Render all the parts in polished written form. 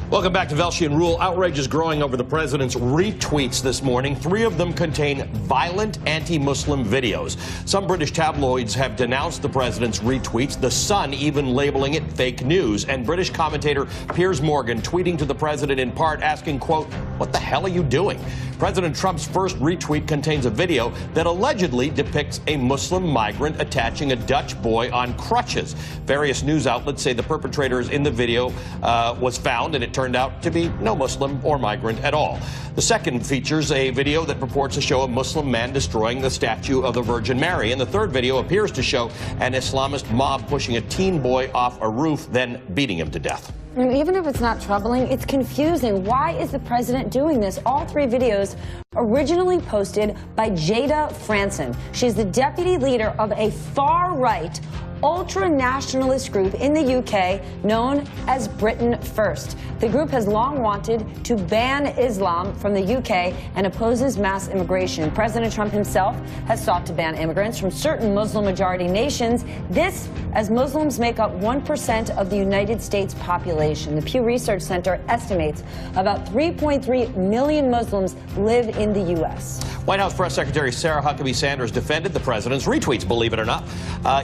Welcome back to Velshi and Rule. Outrage is growing over the president's retweets this morning. 3 of them contain violent anti-Muslim videos. Some British tabloids have denounced the president's retweets, The Sun even labeling it fake news. And British commentator Piers Morgan tweeting to the president in part asking, quote, "What the hell are you doing?" President Trump's first retweet contains a video that allegedly depicts a Muslim migrant attaching a Dutch boy on crutches. Various news outlets say the perpetrators in the video was found, and it turned out to be no Muslim or migrant at all. The second features a video that purports to show a Muslim man destroying the statue of the Virgin Mary. And the third video appears to show an Islamist mob pushing a teen boy off a roof, then beating him to death. And even if it's not troubling, it's confusing. Why is the president doing this? All 3 videos originally posted by Jada Franson. She's the deputy leader of a far-right, ultra-nationalist group in the UK known as Britain First. The group has long wanted to ban Islam from the UK and opposes mass immigration. President Trump himself has sought to ban immigrants from certain Muslim-majority nations. This, as Muslims make up 1% of the United States population. The Pew Research Center estimates about 3.3 million Muslims live in the U.S. White House Press Secretary Sarah Huckabee Sanders defended the president's retweets, believe it or not,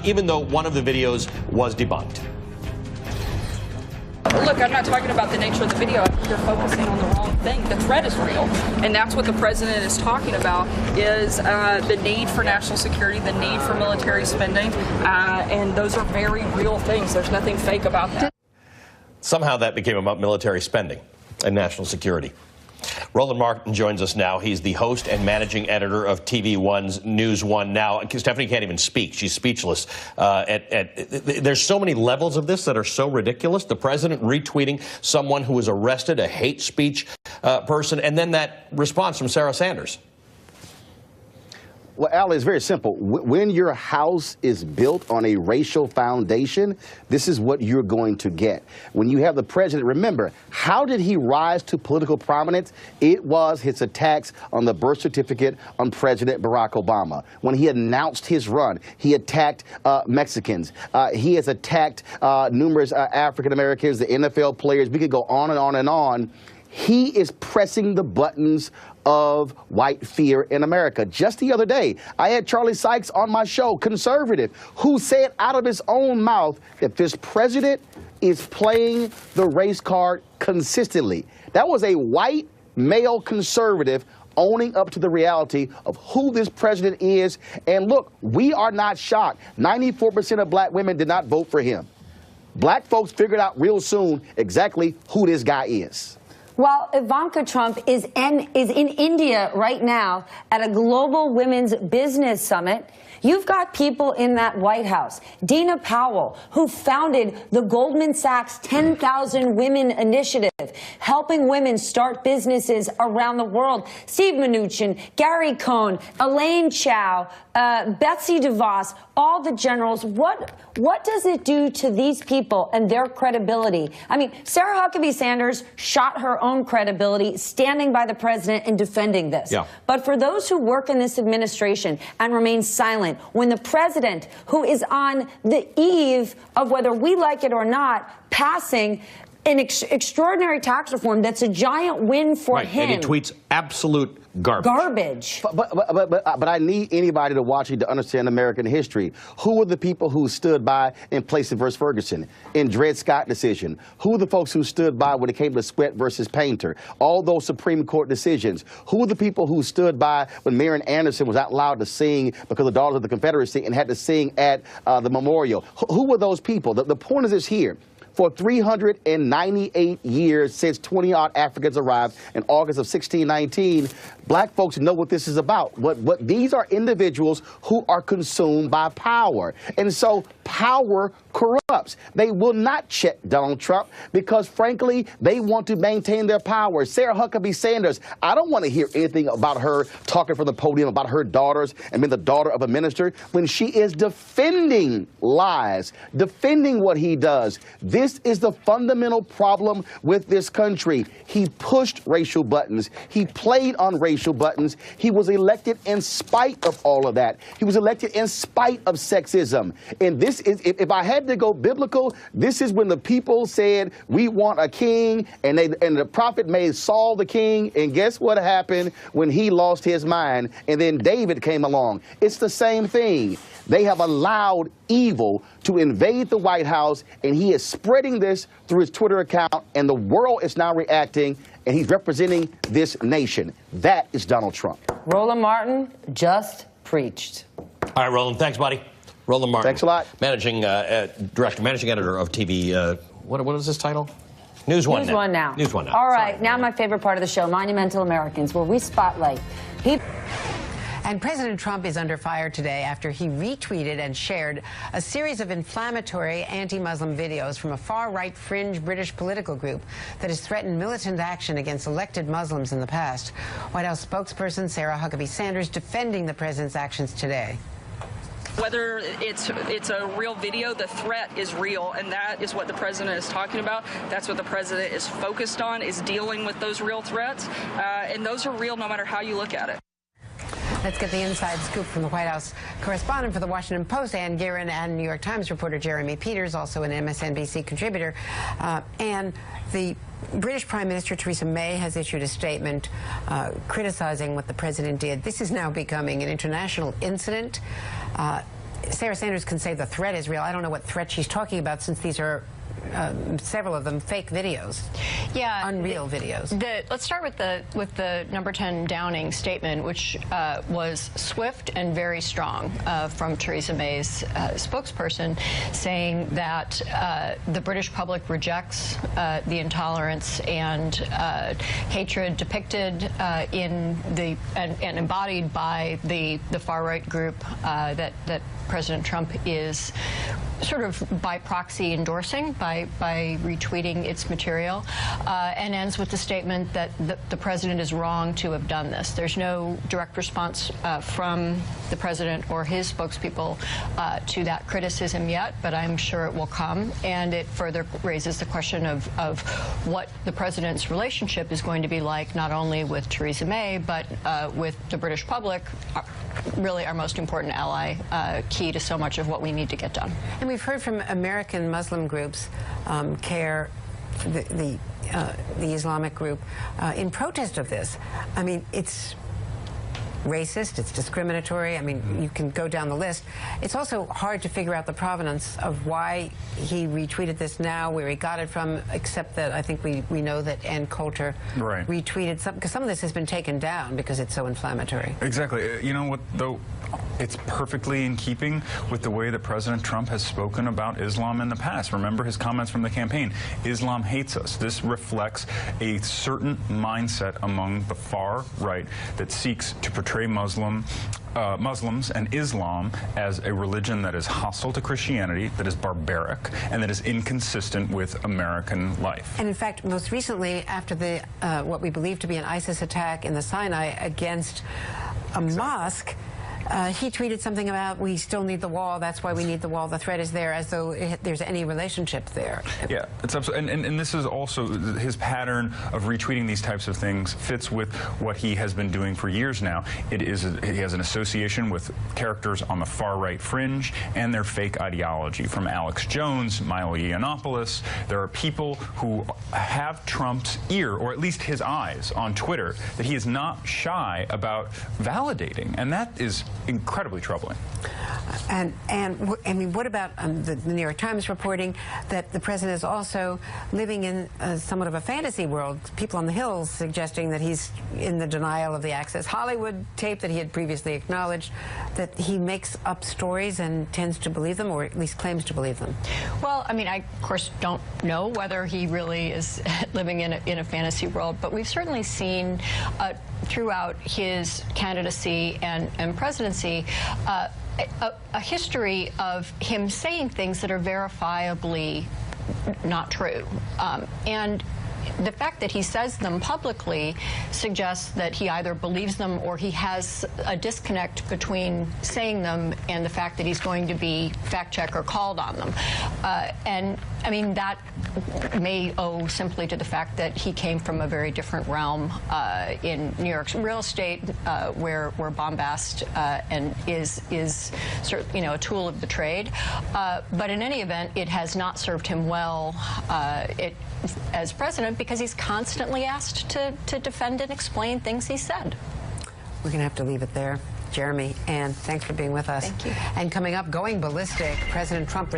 even though one of the videos was debunked. Look, I'm not talking about the nature of the video. I think you're focusing on the wrong thing. The threat is real, and that's what the president is talking about, is the need for national security, the need for military spending, and those are very real things. There's nothing fake about that. Somehow that became about military spending and national security. Roland Martin joins us now. He's the host and managing editor of TV One's News One Now. Stephanie can't even speak. She's speechless. There's so many levels of this that are so ridiculous. The president retweeting someone who was arrested, a hate speech person, and then that response from Sarah Sanders. Well, Al, it's very simple. When your house is built on a racial foundation, this is what you're going to get. When you have the president, remember, how did he rise to political prominence? It was his attacks on the birth certificate on President Barack Obama. When he announced his run, he attacked Mexicans. He has attacked numerous African Americans, the NFL players. We could go on and on and on. He is pressing the buttons of white fear in America. Just the other day, I had Charlie Sykes on my show, conservative, who said out of his own mouth that this president is playing the race card consistently. That was a white male conservative owning up to the reality of who this president is. And look, we are not shocked. 94% of black women did not vote for him. Black folks figured out real soon exactly who this guy is. Well, Ivanka Trump is in India right now at a global women's business summit. You've got people in that White House. Dina Powell, who founded the Goldman Sachs 10,000 Women Initiative, helping women start businesses around the world. Steve Mnuchin, Gary Cohn, Elaine Chao, Betsy DeVos, all the generals. What does it do to these people and their credibility? I mean, Sarah Huckabee Sanders shot her own credibility standing by the president and defending this. Yeah. But for those who work in this administration and remain silent, when the president, who is on the eve of whether we like it or not, passing an extraordinary tax reform that's a giant win for him. And he tweets absolute garbage. But I need anybody to watch it to understand American history. Who were the people who stood by in Plessy versus Ferguson, in Dred Scott decision? Who were the folks who stood by when it came to Sweat versus Painter? All those Supreme Court decisions. Who were the people who stood by when Marian Anderson was not allowed to sing because the Daughters of the Confederacy and had to sing at the memorial? Who were those people? The point is this here. For 398 years since 20-odd Africans arrived in August of 1619, black folks know what this is about. What these are individuals who are consumed by power. And so power corrupts. They will not check Donald Trump because, frankly, they want to maintain their power. Sarah Huckabee Sanders, I don't want to hear anything about her talking from the podium about her daughters and being the daughter of a minister when she is defending lies, defending what he does. This is the fundamental problem with this country. He pushed racial buttons. He played on racial buttons. He was elected in spite of all of that. He was elected in spite of sexism. And this is, if I had had to go biblical. This is when the people said, we want a king, and the prophet made Saul the king, and guess what happened when he lost his mind? And then David came along. It's the same thing. They have allowed evil to invade the White House, and he is spreading this through his Twitter account, and the world is now reacting, and he's representing this nation. That is Donald Trump. Roland Martin just preached. All right, Roland, thanks, buddy. Roland Martin. Thanks a lot. Managing editor of TV, what is this title? News One Now. News One Now. All right, now my favorite part of the show, Monumental Americans, where we spotlight people. And President Trump is under fire today after he retweeted and shared a series of inflammatory anti-Muslim videos from a far-right fringe British political group that has threatened militant action against elected Muslims in the past. White House spokesperson Sarah Huckabee Sanders defending the president's actions today. Whether it's a real video, the threat is real, and that is what the president is talking about. That's what the president is focused on, is dealing with those real threats, and those are real no matter how you look at it. Let's get the inside scoop from the White House correspondent for the Washington Post, Ann Guerin, and New York Times reporter Jeremy Peters, also an MSNBC contributor. And the British Prime Minister Theresa May has issued a statement criticizing what the president did. This is now becoming an international incident. Sarah Sanders can say the threat is real. I don't know what threat she's talking about, since these are several of them fake videos. Yeah, unreal videos. Let's start with the number 10 Downing statement, which was swift and very strong from Theresa May's spokesperson, saying that the British public rejects the intolerance and hatred depicted in and embodied by the far-right group that President Trump is sort of by proxy endorsing by retweeting its material, and ends with the statement that the president is wrong to have done this. There's no direct response from the president or his spokespeople to that criticism yet, but I'm sure it will come, and it further raises the question of what the president's relationship is going to be like, not only with Theresa May, but with the British public, really our most important ally, key to so much of what we need to get done. And we've heard from American Muslim groups, CARE, the Islamic group, in protest of this. I mean, it's racist, it's discriminatory. I mean, you can go down the list. It's also hard to figure out the provenance of why he retweeted this now, where he got it from, except that I think we know that Ann Coulter retweeted some, because some of this has been taken down because it's so inflammatory. Exactly. You know what, though? It's perfectly in keeping with the way that President Trump has spoken about Islam in the past. Remember his comments from the campaign. Islam hates us. This reflects a certain mindset among the far right that seeks to portray Muslims and Islam as a religion that is hostile to Christianity, that is barbaric, and that is inconsistent with American life. And in fact, most recently, after the what we believe to be an ISIS attack in the Sinai against a mosque, he tweeted something about, we still need the wall, that's why we need the wall, the threat is there, as though there's any relationship there. Yeah, it's absolutely, and this is also his pattern of retweeting these types of things fits with what he has been doing for years now. He has an association with characters on the far-right fringe and their fake ideology, from Alex Jones, Milo Yiannopoulos. There are people who have Trump's ear, or at least his eyes, on Twitter that he is not shy about validating, and that is incredibly troubling. And I mean, what about the New York Times reporting that the president is also living in somewhat of a fantasy world? People on the Hill suggesting that he's in the denial of the Access Hollywood tape that he had previously acknowledged, that he makes up stories and tends to believe them, or at least claims to believe them. Well, I mean, I, of course, don't know whether he really is living in a fantasy world, but we've certainly seen throughout his candidacy and presidency a history of him saying things that are verifiably not true. And the fact that he says them publicly suggests that he either believes them or he has a disconnect between saying them and the fact that hect-checked or called on them. And I mean, that may owe simply to the fact that he came from a very different realm in New York's real estate, where bombast and is a tool of the trade. But in any event, it has not served him well as president, because he's constantly asked to defend and explain things he said. We're going to have to leave it there. Jeremy, Ann, thanks for being with us. Thank you. And coming up, going ballistic, President Trump